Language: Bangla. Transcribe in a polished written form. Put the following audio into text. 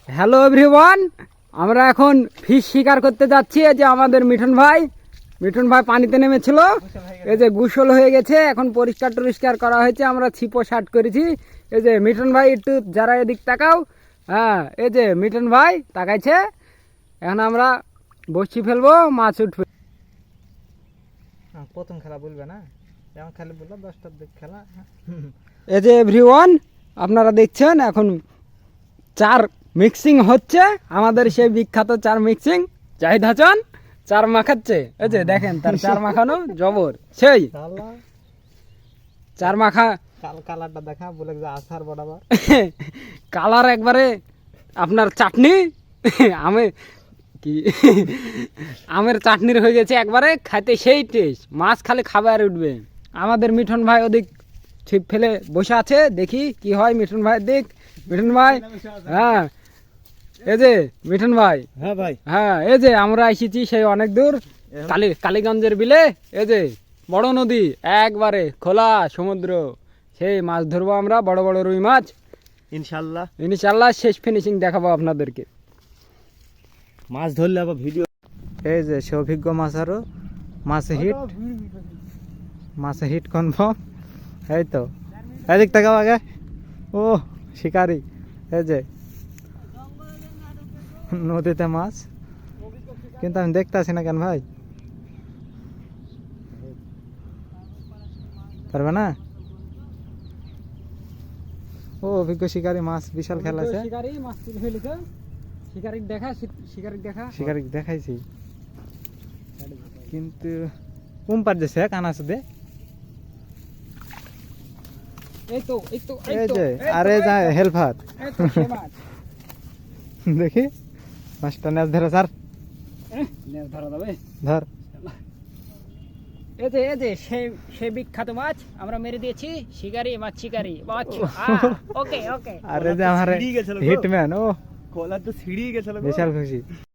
হ্যালো এভরিওয়ান, আমরা এখন ফিশ শিকার করতে যাচ্ছি। এই যে আমাদের মিঠুন ভাই পানিতে নেমেছিল, এই যে গোসল হয়ে গেছে, এখন পরিষ্কার টরিষ্কার করা হয়েছে, আমরা ছিপো শার্ট করেছি। এই যে মিঠুন ভাই একটু যারা এদিক তাকাও, হ্যাঁ এই যে মিঠুন ভাই তাকাইছে। এখন আমরা বসছি ফেলবো, মাছ উঠবে। প্রথম খেলা বলবে না, যেমন খালি বললো 10টার দিক খেলা। এই যে এভরিওয়ান আপনারা দেখছেন এখন চার মিক্সিং হচ্ছে, আমাদের সেই বিখ্যাত চার মিক্সিং। জাহিদ হাসান চার মাখাচ্ছে, এই যে দেখেন তার চার মাখানো জবর, সেই চার মাখা কালারটা দেখা বলে যে আসার বরাবর কালার একবারে আপনার চাটনি আমে কি আমের চাটনির হয়ে গেছে একবারে, খাইতে সেই টেস্ট, মাছ খালি খাবার উঠবে। আমাদের মিঠুন ভাই ওদিক ছিপ ফেলে বসে আছে, দেখি কি হয় মিঠুন ভাই দিক। মিঠুন ভাই, হ্যাঁ এই যে মিঠুন ভাই, হ্যাঁ ভাই, হ্যাঁ এই যে আমরা এসেছি সেই অনেক দূর কালীগঞ্জের বিলে। এই যে বড় নদী, একবারে খোলা সমুদ্র, সেই মাছ ধরবো আমরা, বড় বড় রুই মাছ ইনশাল্লাহ শেষ ফিনিশিং দেখাবো আপনাদেরকে। মাছ ধরলে আবার ভিডিও। এই যে সৌভিজ্ঞ মাছ, আরো মাছে হিট কনফার্ম। এই তো এদিক তাকাও আগে, ও শিকারি। এই যে নদীতে মাছ, কিন্তু আমি দেখতে আসি না কেন ভাই, পারবে না। ও অভিজ্ঞ শিকারি, মাছ বিশাল খেলা আছে। শিকারি দেখাইছি, কিন্তু কোন পার যাচ্ছে কানা সুদে। এই যে আরে যা হেল্পার, দেখি মাছটা নেস ধরে স্যার, ধর। এই যে সেই বিখ্যাত মাছ আমরা মেরে দিয়েছি, শিকারি মাছ, শিকারি মাছ। ওকে আরে যে আমার হিটম্যান, ও কলার তো ছিড়িয়ে গেছিল, বিশাল খুশি।